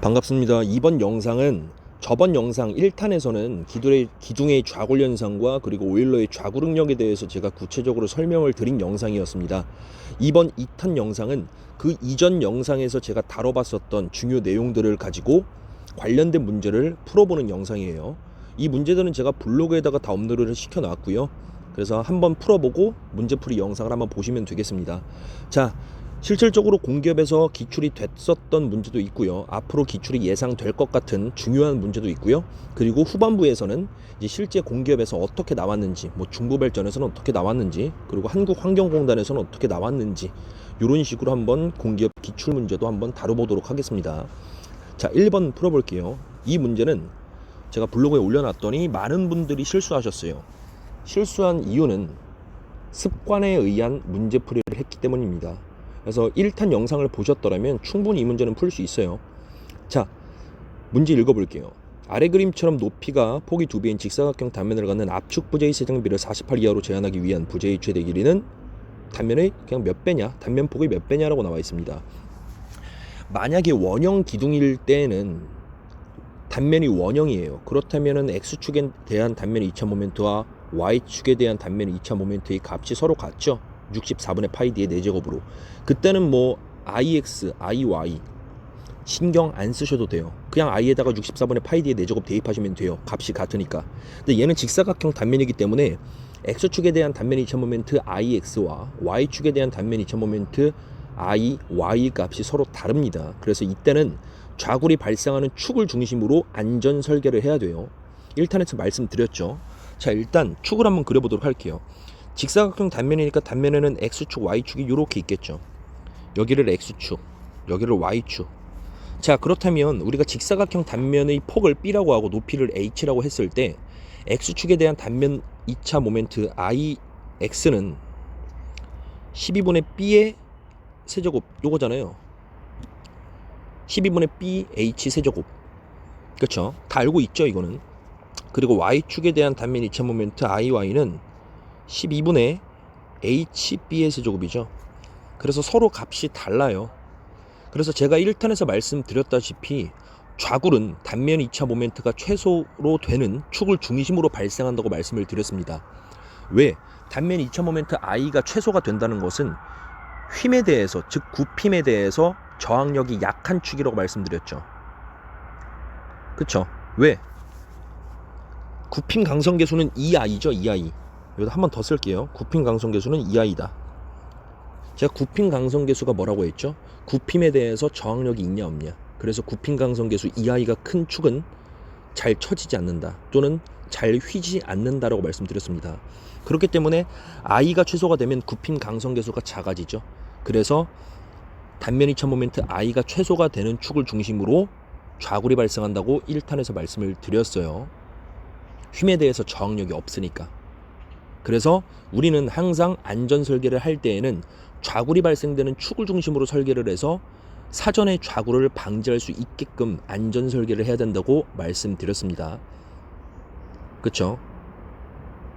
반갑습니다. 이번 영상은 저번 영상 1탄에서는 기둥의 좌골 현상과 그리고 오일러의 좌구 능력에 대해서 제가 구체적으로 설명을 드린 영상이었습니다. 이번 2탄 영상은 그 이전 영상에서 제가 다뤄봤었던 중요 내용들을 가지고 관련된 문제를 풀어보는 영상이에요. 이 문제들은 제가 블로그에다가 다 업로드를 시켜놨고요. 그래서 한번 풀어보고 문제풀이 영상을 한번 보시면 되겠습니다. 자, 실질적으로 공기업에서 기출이 됐었던 문제도 있고요. 앞으로 기출이 예상될 것 같은 중요한 문제도 있고요. 그리고 후반부에서는 이제 실제 공기업에서 어떻게 나왔는지, 뭐 중부발전에서는 어떻게 나왔는지, 그리고 한국환경공단에서는 어떻게 나왔는지, 이런 식으로 한번 공기업 기출 문제도 한번 다뤄보도록 하겠습니다. 자, 1번 풀어볼게요. 이 문제는 제가 블로그에 올려놨더니 많은 분들이 실수하셨어요. 실수한 이유는 습관에 의한 문제풀이를 했기 때문입니다. 그래서 1탄 영상을 보셨더라면 충분히 이 문제는 풀 수 있어요. 자, 문제 읽어볼게요. 아래 그림처럼 높이가 폭이 2배인 직사각형 단면을 갖는 압축 부재의 세정비를 48 이하로 제한하기 위한 부재의 최대 길이는 단면의 그냥 몇 배냐, 단면 폭의 몇 배냐라고 나와 있습니다. 만약에 원형 기둥일 때는 단면이 원형이에요. 그렇다면은 X축에 대한 단면의 2차 모멘트와 Y축에 대한 단면의 2차 모멘트의 값이 서로 같죠. 64분의 파이 D의 4제곱으로. 그때는 뭐 IX, IY 신경 안 쓰셔도 돼요. 그냥 I에다가 64분의 파이 D의 4제곱 대입하시면 돼요. 값이 같으니까. 근데 얘는 직사각형 단면이기 때문에 X축에 대한 단면 2차 모멘트 IX와 Y축에 대한 단면 2차 모멘트 IY 값이 서로 다릅니다. 그래서 이때는 좌굴이 발생하는 축을 중심으로 안전 설계를 해야 돼요. 1탄에서 말씀드렸죠. 자, 일단 축을 한번 그려보도록 할게요. 직사각형 단면이니까 단면에는 X축, Y축이 이렇게 있겠죠. 여기를 X축, 여기를 Y축. 자, 그렇다면 우리가 직사각형 단면의 폭을 B라고 하고 높이를 H라고 했을 때 X축에 대한 단면 2차 모멘트 IX는 12분의 B의 세제곱 요거잖아요. 12분의 BH 세제곱. 그렇죠? 다 알고 있죠, 이거는. 그리고 Y축에 대한 단면 2차 모멘트 IY는 12분의 HB의 세제곱이죠. 그래서 서로 값이 달라요. 그래서 제가 1탄에서 말씀드렸다시피 좌굴은 단면 2차 모멘트가 최소로 되는 축을 중심으로 발생한다고 말씀을 드렸습니다. 왜? 단면 2차 모멘트 I가 최소가 된다는 것은 휨에 대해서, 즉 굽힘에 대해서 저항력이 약한 축이라고 말씀드렸죠. 그쵸? 왜? 굽힘 강성계수는 2I죠, 2I. 여기다 한 번 더 쓸게요. 굽힘 강성계수는 2I다. 제가 굽힘 강성계수가 뭐라고 했죠? 굽힘에 대해서 저항력이 있냐 없냐. 그래서 굽힘 강성계수 2I가 큰 축은 잘 처지지 않는다, 또는 잘 휘지 않는다라고 말씀드렸습니다. 그렇기 때문에 I가 최소가 되면 굽힘 강성계수가 작아지죠. 그래서 단면 2차 모멘트 I가 최소가 되는 축을 중심으로 좌굴이 발생한다고 1탄에서 말씀을 드렸어요. 휨에 대해서 저항력이 없으니까. 그래서 우리는 항상 안전 설계를 할 때에는 좌굴이 발생되는 축을 중심으로 설계를 해서 사전에 좌굴을 방지할 수 있게끔 안전 설계를 해야 된다고 말씀드렸습니다. 그쵸?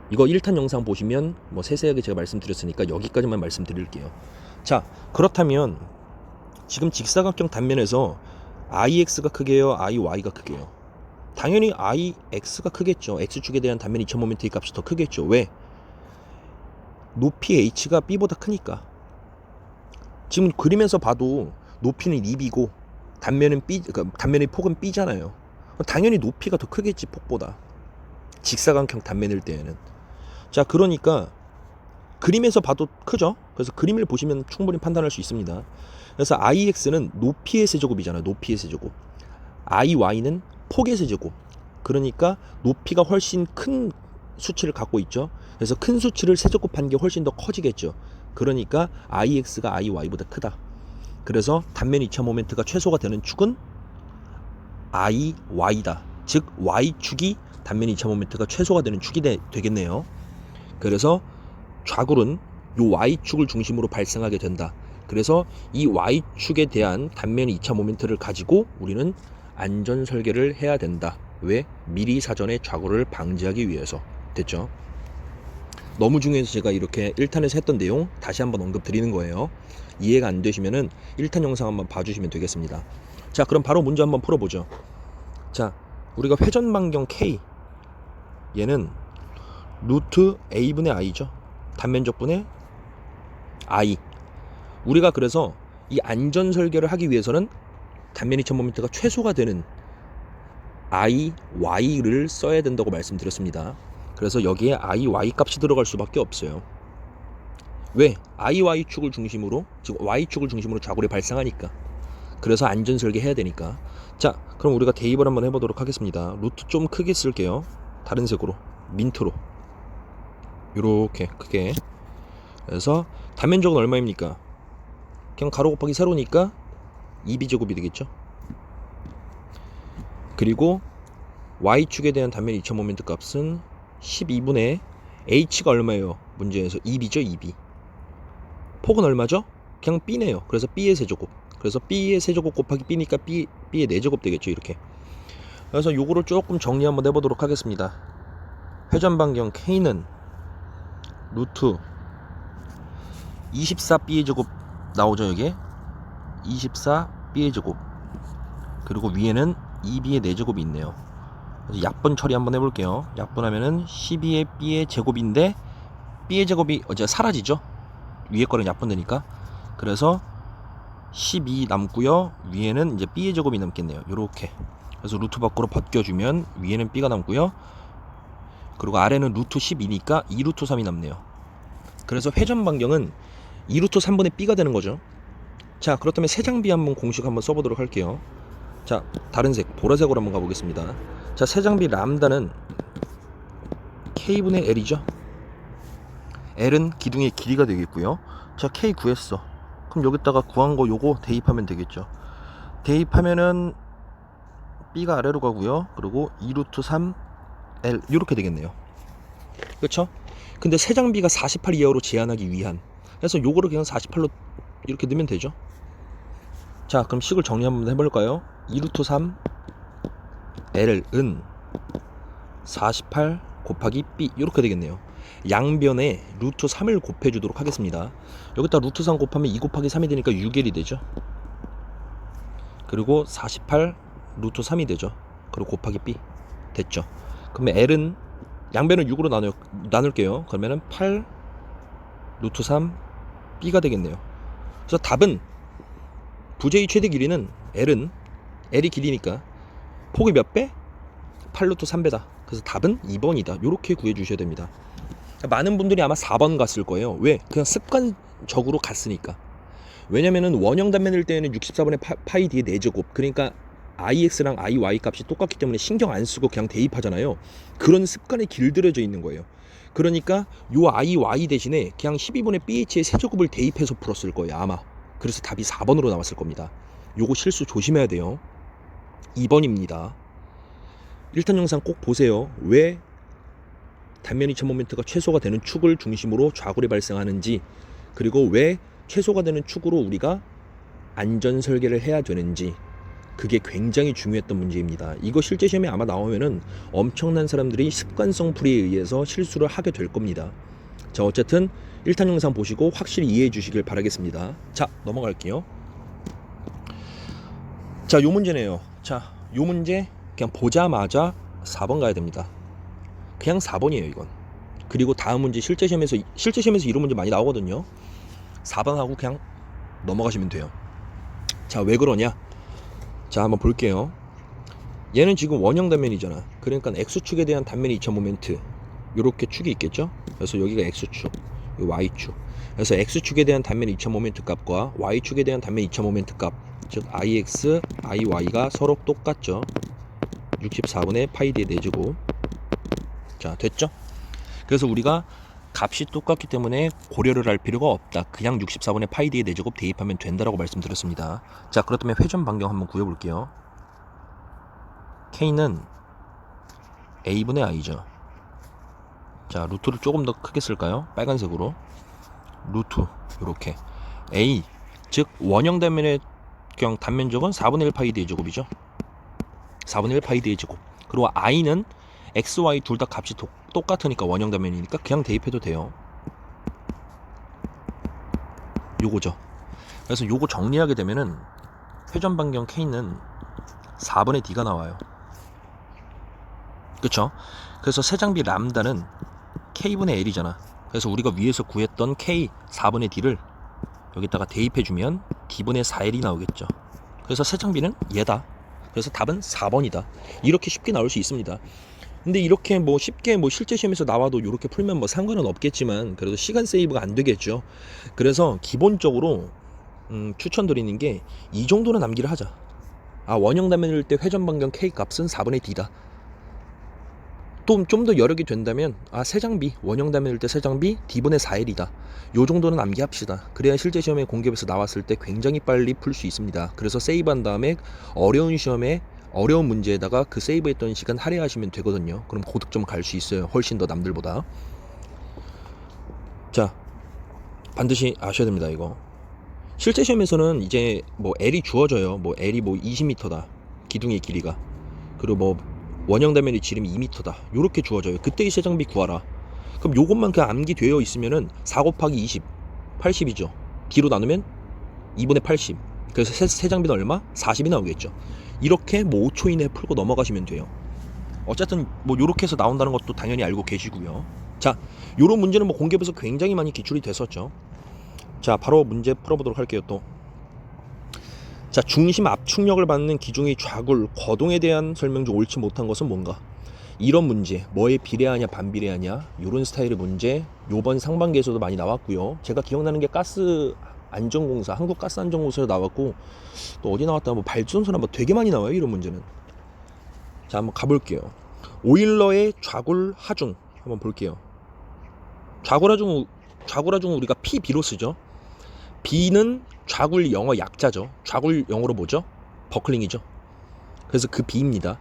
이거 1탄 영상 보시면 뭐 세세하게 제가 말씀드렸으니까 여기까지만 말씀드릴게요. 자, 그렇다면 지금 직사각형 단면에서 IX가 크게요, IY가 크게요? 당연히 IX가 크겠죠. X축에 대한 단면 2차 모멘트의 값이 더 크겠죠. 왜? 높이 H가 B보다 크니까. 지금 그림에서 봐도 높이는 2B고 단면은 B, 그러니까 단면의 폭은 B잖아요. 당연히 높이가 더 크겠지, 폭보다. 직사각형 단면일 때에는. 자, 그러니까 그림에서 봐도 크죠. 그래서 그림을 보시면 충분히 판단할 수 있습니다. 그래서 IX는 높이의 세제곱이잖아요. 높이의 세제곱. IY는 폭의 세제곱. 그러니까 높이가 훨씬 큰 수치를 갖고 있죠. 그래서 큰 수치를 세제곱한 게 훨씬 더 커지겠죠. 그러니까 IX가 IY보다 크다. 그래서 단면 2차 모멘트가 최소가 되는 축은 IY다. 즉 Y축이 단면 2차 모멘트가 최소가 되는 축이 되겠네요. 그래서 좌굴은 이 Y축을 중심으로 발생하게 된다. 그래서 이 Y축에 대한 단면 2차 모멘트를 가지고 우리는 안전 설계를 해야 된다. 왜? 미리 사전에 좌굴을 방지하기 위해서. 됐죠? 너무 중요해서 제가 이렇게 1탄에서 했던 내용 다시 한번 언급 드리는 거예요. 이해가 안 되시면은 1탄 영상 한번 봐주시면 되겠습니다. 자, 그럼 바로 문제 한번 풀어보죠. 자, 우리가 회전 반경 K, 얘는 루트 A분의 I죠. 단면적분의 I. 우리가 그래서 이 안전 설계를 하기 위해서는 단면 이차 모멘트가 최소가 되는 I, Y를 써야 된다고 말씀드렸습니다. 그래서 여기에 I, Y 값이 들어갈 수밖에 없어요. 왜? I, Y축을 중심으로, 즉 Y축을 중심으로 좌골이 발생하니까. 그래서 안전 설계 해야 되니까. 자, 그럼 우리가 대입을 한번 해보도록 하겠습니다. 루트 좀 크게 쓸게요. 다른 색으로, 민트로, 요렇게 크게. 그래서 단면적은 얼마입니까? 그냥 가로 곱하기 세로니까 2b제곱이 되겠죠. 그리고 Y축에 대한 단면 이차 모멘트 값은 12분의 H가 얼마예요? 문제에서 2b죠. 2b. 폭은 얼마죠? 그냥 b네요. 그래서 b의 세제곱. 그래서 b의 세제곱 곱하기 b니까 b의 4제곱 되겠죠. 이렇게. 그래서 요거를 조금 정리 한번 해보도록 하겠습니다. 회전 반경 K는 루트 24b의 제곱 나오죠. 여기에 24b의 제곱. 그리고 위에는 2b의 4제곱이 있네요. 그래서 약분 처리 한번 해볼게요. 약분하면은 12의 b의 제곱인데 b의 제곱이 어제 사라지죠. 위에 거는 약분되니까. 그래서 12 남고요. 위에는 이제 b의 제곱이 남겠네요. 요렇게. 그래서 루트 밖으로 벗겨주면 위에는 b가 남고요. 그리고 아래는 루트 12니까 2루트 3이 남네요. 그래서 회전 반경은 2루트 3분의 b가 되는 거죠. 자, 그렇다면 세장비 한번 공식 한번 써보도록 할게요. 자, 다른 색, 보라색으로 한번 가보겠습니다. 자, 세장비 람다는 K분의 L이죠. L은 기둥의 길이가 되겠고요. 자, K 구했어. 그럼 여기다가 구한 거 요거 대입하면 되겠죠. 대입하면은 B가 아래로 가고요. 그리고 2루트 3L 이렇게 되겠네요. 그렇죠? 근데 세장비가 48 이하로 제한하기 위한, 그래서 요거를 그냥 48로 이렇게 넣으면 되죠. 자, 그럼 식을 정리 한번 해볼까요? 2루트 3 L은 48 곱하기 B 이렇게 되겠네요. 양변에 루트 3을 곱해주도록 하겠습니다. 여기다 루트 3 곱하면 2 곱하기 3이 되니까 6L이 되죠. 그리고 48 루트 3이 되죠. 그리고 곱하기 B 됐죠. 그러면 L은 양변을 6으로 나눌게요. 그러면은 8 루트 3 B가 되겠네요. 그래서 답은 부재의 최대 길이는 L이 길이니까 폭이 몇 배? 8루트 3배다. 그래서 답은 2번이다. 이렇게 구해주셔야 됩니다. 많은 분들이 아마 4번 갔을 거예요. 왜? 그냥 습관적으로 갔으니까. 왜냐면은 원형 단면일 때는 64분의 파이 D의 4제곱. 그러니까 IX랑 IY 값이 똑같기 때문에 신경 안 쓰고 그냥 대입하잖아요. 그런 습관에 길들여져 있는 거예요. 그러니까 요 IY 대신에 그냥 12분의 BH의 세제곱을 대입해서 풀었을 거예요. 아마. 그래서 답이 4번으로 나왔을 겁니다. 요거 실수 조심해야 돼요. 2번입니다. 1탄 영상 꼭 보세요. 왜 단면 이차 모멘트가 최소가 되는 축을 중심으로 좌골이 발생하는지, 그리고 왜 최소가 되는 축으로 우리가 안전 설계를 해야 되는지, 그게 굉장히 중요했던 문제입니다. 이거 실제 시험에 아마 나오면은 엄청난 사람들이 습관성 풀이에 의해서 실수를 하게 될 겁니다. 자, 어쨌든 1탄 영상 보시고 확실히 이해해 주시길 바라겠습니다. 자, 넘어갈게요. 자, 요 문제네요. 자, 요 문제 그냥 보자마자 4번 가야 됩니다. 그냥 4번이에요, 이건. 그리고 다음 문제 실제 시험에서 이런 문제 많이 나오거든요. 4번 하고 그냥 넘어가시면 돼요. 자, 왜 그러냐? 자, 한번 볼게요. 얘는 지금 원형 단면이잖아. 그러니까 X축에 대한 단면 이차 모멘트 요렇게 축이 있겠죠? 그래서 여기가 X축, Y축. 그래서 X축에 대한 단면 이차 모멘트 값과 Y축에 대한 단면 이차 모멘트 값, 즉 IX, IY가 서로 똑같죠. 64분의 파이 D의 4제곱. 자, 됐죠? 그래서 우리가 값이 똑같기 때문에 고려를 할 필요가 없다. 그냥 64분의 파이 D의 4제곱 대입하면 된다라고 말씀드렸습니다. 자, 그렇다면 회전 반경 한번 구해볼게요. K는 A분의 I죠. 자, 루트를 조금 더 크게 쓸까요? 빨간색으로. 루트, 요렇게. A, 즉 원형 단면의 그냥 단면적은 4분의 1 파이 D의 제곱이죠. 4분의 1 파이 D의 제곱. 그리고 I는 X, Y 둘 다 값이 똑같으니까 원형 단면이니까 그냥 대입해도 돼요. 요거죠. 그래서 요거 정리하게 되면은 회전 반경 K는 4분의 D가 나와요. 그쵸? 그래서 세장비 람다는 K분의 L이잖아. 그래서 우리가 위에서 구했던 K 4분의 D를 여기다가 대입해주면 D분의 4L이 나오겠죠. 그래서 세장비는 얘다. 그래서 답은 4번이다. 이렇게 쉽게 나올 수 있습니다. 근데 이렇게 뭐 쉽게 뭐 실제 시험에서 나와도 이렇게 풀면 뭐 상관은 없겠지만 그래도 시간 세이브가 안 되겠죠. 그래서 기본적으로 추천드리는 게 이 정도는 암기를 하자. 원형 단면일 때 회전 반경 K 값은 4분의 D다. 또 좀 더 여력이 된다면 세장비 원형 단면일 때 세장비 D분의 4L이다. 요 정도는 암기합시다. 그래야 실제 시험에 공개에서 나왔을 때 굉장히 빨리 풀 수 있습니다. 그래서 세이브한 다음에 어려운 시험에 어려운 문제에다가 그 세이브했던 시간 할애하시면 되거든요. 그럼 고득점 갈 수 있어요. 훨씬 더 남들보다. 자, 반드시 아셔야 됩니다. 이거 실제 시험에서는 이제 뭐 L이 주어져요. 뭐 L이 뭐 20m다. 기둥의 길이가. 그리고 뭐 원형 단면의 지름이 2m다. 요렇게 주어져요. 그때 이 세장비 구하라. 그럼 요것만 그냥 암기되어 있으면은 4 곱하기 20 80이죠. D로 나누면 2분의 80. 그래서 세장비는 얼마? 40이 나오겠죠. 이렇게 뭐 5초 이내에 풀고 넘어가시면 돼요. 어쨌든 뭐 요렇게 해서 나온다는 것도 당연히 알고 계시고요. 자, 요런 문제는 뭐 공개에서 굉장히 많이 기출이 됐었죠. 자, 바로 문제 풀어보도록 할게요. 또 자, 중심 압축력을 받는 기둥의 좌굴 거동에 대한 설명 중 옳지 못한 것은 뭔가? 이런 문제, 뭐에 비례하냐 반비례하냐, 요런 스타일의 문제 요번 상반기에서도 많이 나왔고요. 제가 기억나는 게 가스 안전공사, 한국 가스 안전공사에 나왔고, 또 어디 나왔다, 뭐 발전소나 뭐 되게 많이 나와요, 이런 문제는. 자, 한번 가볼게요. 오일러의 좌굴 하중 한번 볼게요. 좌굴 하중 우리가 PB로 쓰죠. B는 좌굴 영어 약자죠. 좌굴 영어로 뭐죠? 버클링이죠. 그래서 그 B입니다.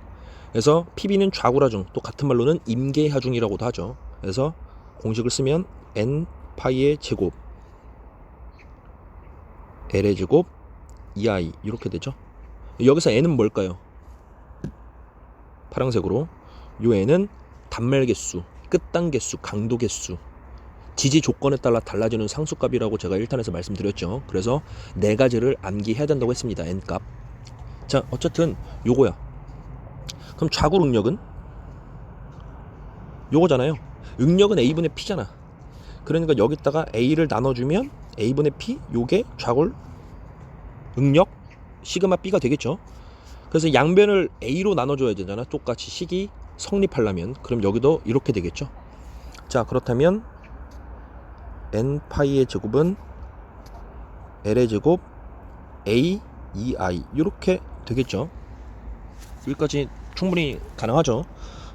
그래서 PB는 좌굴 하중, 또 같은 말로는 임계 하중이라고도 하죠. 그래서 공식을 쓰면 N 파이의 제곱 L의 제곱 EI 이렇게 되죠. 여기서 N은 뭘까요? 파란색으로. 요 N은 단말 개수, 끝단 개수, 강도 개수, 지지 조건에 따라 달라지는 상수값이라고 제가 1탄에서 말씀드렸죠. 그래서 네 가지를 암기해야 된다고 했습니다. N값. 자, 어쨌든 요거야. 그럼 좌굴 응력은 요거잖아요. 응력은 A분의 P잖아. 그러니까 여기다가 A를 나눠주면 A분의 P, 요게 좌굴 응력 시그마 B가 되겠죠. 그래서 양변을 A로 나눠줘야 되잖아. 똑같이 식이 성립하려면. 그럼 여기도 이렇게 되겠죠. 자, 그렇다면 N 파이의 제곱은 L의 제곱 A, EI 이렇게 되겠죠. 여기까지 충분히 가능하죠.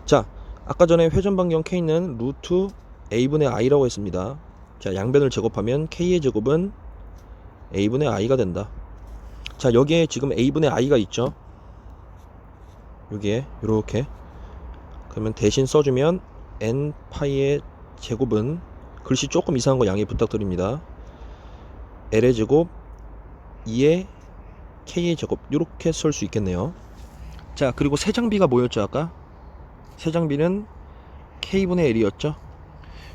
자, 아까 전에 회전 반경 K는 루트 A분의 I라고 했습니다. 자, 양변을 제곱하면 K의 제곱은 A분의 I가 된다. 자, 여기에 지금 A분의 I가 있죠. 여기에 이렇게. 그러면 대신 써주면 N 파이의 제곱은, 글씨 조금 이상한 거 양해 부탁드립니다. L의 제곱 2의 K의 제곱 이렇게 쓸 수 있겠네요. 자, 그리고 세장비가 뭐였죠 아까? 세장비는 K분의 L이었죠.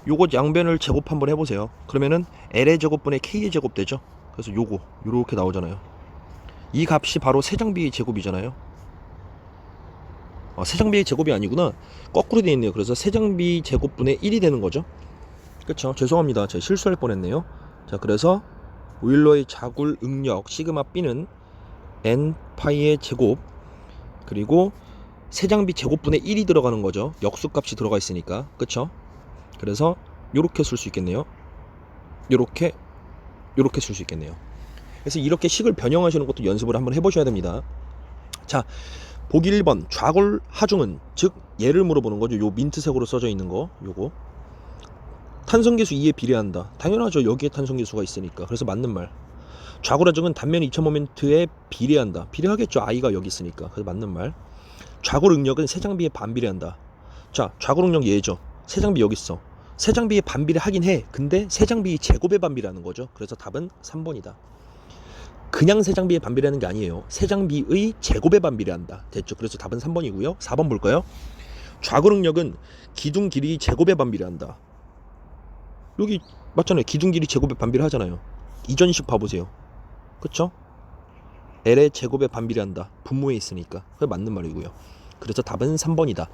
요거 양변을 제곱 한번 해보세요. 그러면은 L의 제곱분의 K의 제곱 되죠. 그래서 요거 요렇게 나오잖아요. 이 값이 바로 세장비의 제곱이잖아요. 세장비의 제곱이 아니구나. 거꾸로 되어 있네요. 그래서 세장비 제곱분의 1이 되는 거죠. 그쵸? 죄송합니다. 제가 실수할 뻔했네요. 자, 그래서 오일러의 좌굴 응력 시그마 B는 N 파이의 제곱, 그리고 세장비 제곱분의 1이 들어가는 거죠. 역수값이 들어가 있으니까. 그쵸? 그래서 요렇게 쓸 수 있겠네요. 요렇게 쓸 수 있겠네요. 그래서 이렇게 식을 변형하시는 것도 연습을 한번 해보셔야 됩니다. 자, 보기 1번 좌굴 하중은, 즉 얘를 물어보는 거죠. 요 민트색으로 써져 있는 거 요거. 탄성계수 2에 비례한다. 당연하죠. 여기에 탄성계수가 있으니까. 그래서 맞는 말. 좌굴 하중은 단면 2000모멘트에 비례한다. 비례하겠죠. I가 여기 있으니까. 그래서 맞는 말. 좌굴 응력은 세장비에 반비례한다. 자, 좌굴 응력 얘죠. 세장비 여기 있어. 세장비에 반비례 하긴 해. 근데 세장비 제곱에 반비례하는 거죠. 그래서 답은 3번이다. 그냥 세장비에 반비례하는 게 아니에요. 세장비의 제곱에 반비례한다. 됐죠. 그래서 답은 3번이고요. 4번 볼까요? 좌굴 응력은 기둥 길이 제곱에 반비례한다. 여기 맞잖아요. 기둥 길이 제곱에 반비례 하잖아요. 이전식 봐보세요. 그쵸? L의 제곱에 반비례한다. 분모에 있으니까. 그게 맞는 말이고요. 그래서 답은 3번이다.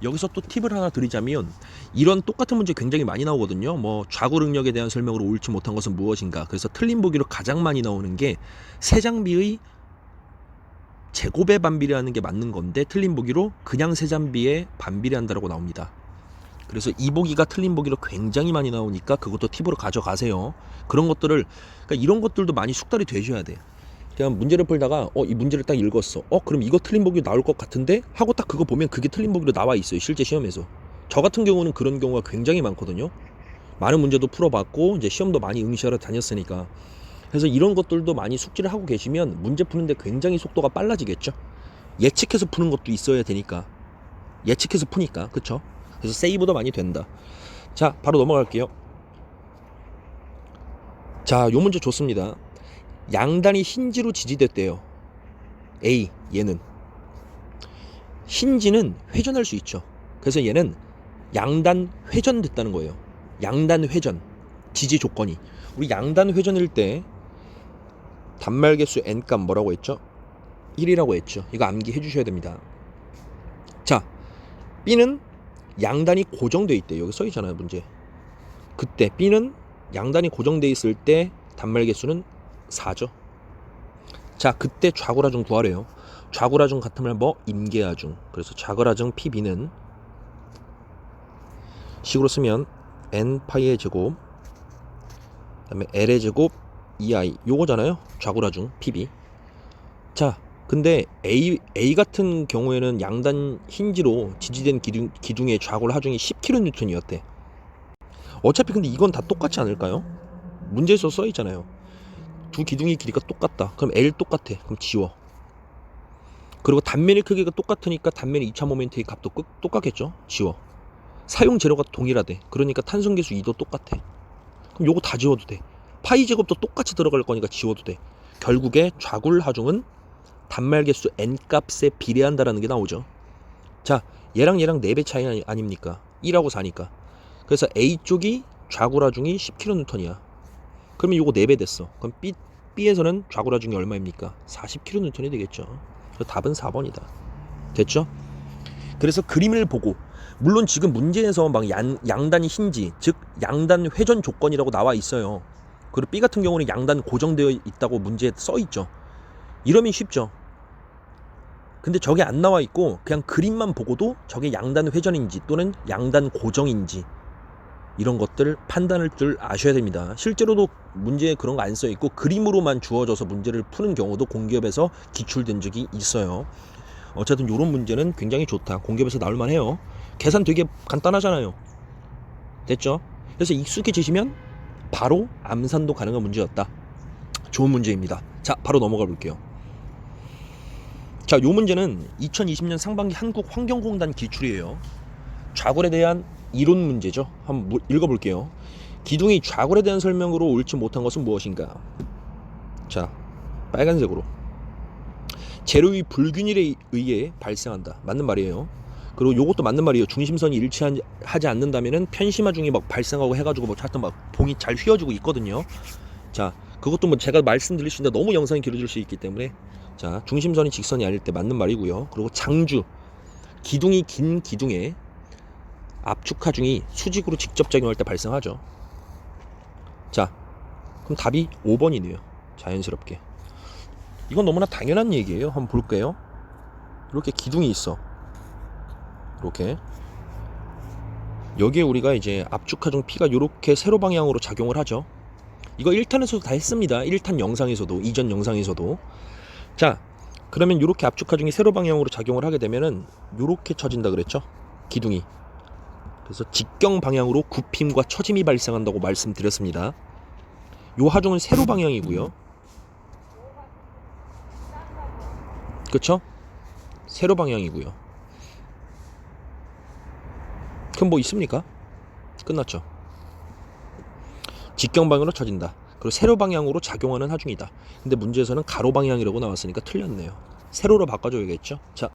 여기서 또 팁을 하나 드리자면 이런 똑같은 문제 굉장히 많이 나오거든요. 뭐 좌구 능력에 대한 설명으로 옳지 못한 것은 무엇인가. 그래서 틀린 보기로 가장 많이 나오는 게 세장비의 제곱에 반비례하는 게 맞는 건데 틀린 보기로 그냥 세장비에 반비례한다라고 나옵니다. 그래서 이 보기가 틀린 보기로 굉장히 많이 나오니까 그것도 팁으로 가져가세요. 그런 것들을 그러니까 이런 것들도 많이 숙달이 되셔야 돼. 그냥 문제를 풀다가 이 문제를 딱 읽었어. 그럼 이거 틀린 보기 나올 것 같은데 하고 딱 그거 보면 그게 틀린 보기로 나와 있어요. 실제 시험에서. 저 같은 경우는 그런 경우가 굉장히 많거든요. 많은 문제도 풀어봤고 이제 시험도 많이 응시하러 다녔으니까. 그래서 이런 것들도 많이 숙지를 하고 계시면 문제 푸는데 굉장히 속도가 빨라지겠죠. 예측해서 푸는 것도 있어야 되니까. 예측해서 푸니까. 그쵸? 그래서 세이브도 많이 된다. 자, 바로 넘어갈게요. 자, 요 문제 좋습니다. 양단이 힌지로 지지됐대요. A, 얘는 힌지는 회전할 수 있죠. 그래서 얘는 양단 회전됐다는 거예요. 양단 회전 지지 조건이. 우리 양단 회전일 때 단말개수 n값 뭐라고 했죠? 1이라고 했죠. 이거 암기해 주셔야 됩니다. 자, B는 양단이 고정돼 있대. 여기 써 있잖아요, 문제. 그때 B는 양단이 고정돼 있을 때 단말개수는 4죠. 자, 그때 좌구라중 구하래요. 좌구라중 같으면 뭐? 임계하중. 그래서 좌구라중 PB는 식으로 쓰면 n파이의 제곱 그다음에 l의 제곱 2i 요거잖아요. 좌구라중 PB. 자, 근데 A 같은 경우에는 양단 힌지로 지지된 기둥의 좌골 하중이 10kN이었대. 어차피 근데 이건 다 똑같지 않을까요? 문제에서 써 있잖아요. 두 기둥의 길이가 똑같다. 그럼 L 똑같아. 그럼 지워. 그리고 단면의 크기가 똑같으니까 단면의 2차 모멘트의 값도 똑같겠죠? 지워. 사용 재료가 동일하대. 그러니까 탄성계수 2도 똑같아. 그럼 요거 다 지워도 돼. 파이 제곱도 똑같이 들어갈 거니까 지워도 돼. 결국에 좌굴 하중은 단말개수 n값에 비례한다라는 게 나오죠. 자, 얘랑 4배 차이 아닙니까? 1하고 4니까. 그래서 A쪽이 좌굴 하중이 10kN이야. 그러면 요거 4배 됐어. 그럼 B에서는 좌굴 하중이 얼마입니까? 40kN이 되겠죠. 그래서 답은 4번이다. 됐죠? 그래서 그림을 보고 물론 지금 문제에서 막 양단이 힌지, 즉 양단 회전 조건이라고 나와 있어요. 그리고 B 같은 경우는 양단 고정되어 있다고 문제에 써 있죠. 이러면 쉽죠. 근데 저게 안 나와 있고 그냥 그림만 보고도 저게 양단 회전인지 또는 양단 고정인지 이런 것들 판단할 줄 아셔야 됩니다. 실제로도 문제에 그런 거 안 써 있고 그림으로만 주어져서 문제를 푸는 경우도 공기업에서 기출된 적이 있어요. 어쨌든 이런 문제는 굉장히 좋다. 공기업에서 나올만 해요. 계산 되게 간단하잖아요. 됐죠? 그래서 익숙해지시면 바로 암산도 가능한 문제였다. 좋은 문제입니다. 자, 바로 넘어가 볼게요. 자, 요 문제는 2020년 상반기 한국환경공단 기출이에요. 좌굴에 대한 이론 문제죠. 한번 읽어볼게요. 기둥이 좌굴에 대한 설명으로 옳지 못한 것은 무엇인가? 자, 빨간색으로. 재료의 불균일에 의해 발생한다. 맞는 말이에요. 그리고 요것도 맞는 말이에요. 중심선이 일치하지 않는다면은 편심화중이 막 발생하고 해가지고 뭐 하여튼 막 봉이 잘 휘어지고 있거든요. 자, 그것도 뭐 제가 말씀드릴 수 있는데 너무 영상이 길어질 수 있기 때문에 자, 중심선이 직선이 아닐 때 맞는 말이고요. 그리고 장주, 기둥이 긴 기둥에 압축하중이 수직으로 직접 작용할 때 발생하죠. 자, 그럼 답이 5번이네요. 자연스럽게. 이건 너무나 당연한 얘기예요. 한번 볼게요. 이렇게 기둥이 있어. 이렇게. 여기에 우리가 이제 압축하중 P가 이렇게 세로 방향으로 작용을 하죠. 이거 1탄에서도 다 했습니다. 1탄 영상에서도, 이전 영상에서도. 자, 그러면 이렇게 압축하중이 세로 방향으로 작용을 하게 되면은 이렇게 처진다 그랬죠. 기둥이. 그래서 직경 방향으로 굽힘과 처짐이 발생한다고 말씀드렸습니다. 요 하중은 세로 방향이고요. 그쵸? 세로 방향이고요. 그럼 뭐 있습니까? 끝났죠. 직경 방향으로 처진다. 그리고 세로 방향으로 작용하는 하중이다. 근데 문제에서는 가로 방향이라고 나왔으니까 틀렸네요. 세로로 바꿔줘야겠죠. 자,